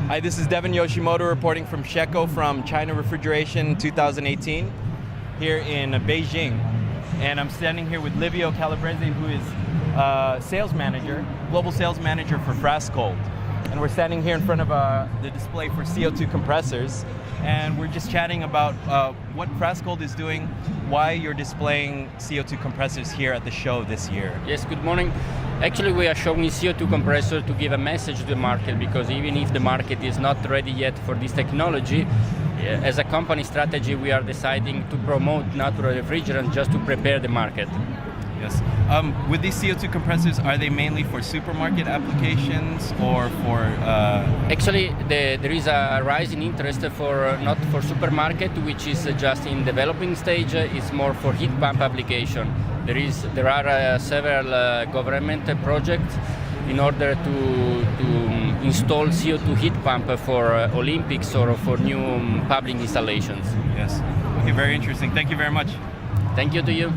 Hi, this is Devin Yoshimoto reporting from Sheco from China Refrigeration 2018 here in Beijing. And I'm standing here with Livio Calabrese, who is sales manager, global sales manager for Frascold. And we're standing here in front of the display for CO2 compressors. And we're just chatting about what Frascold is doing, why you're displaying CO2 compressors here at the show this year. Yes, good morning. Actually, we are showing CO2 compressor to give a message to the market, because even if the market is not ready yet for this technology, as a company strategy, we are deciding to promote natural refrigerant just to prepare the market. Yes. With these CO2 compressors, are they mainly for supermarket applications or for? Actually, there is a rise in interest for not for supermarket, which is just in developing stage. It's more for heat pump application. There are several government projects in order to install CO2 heat pump for Olympics or for new public installations. Yes. Okay. Very interesting. Thank you very much. Thank you to you.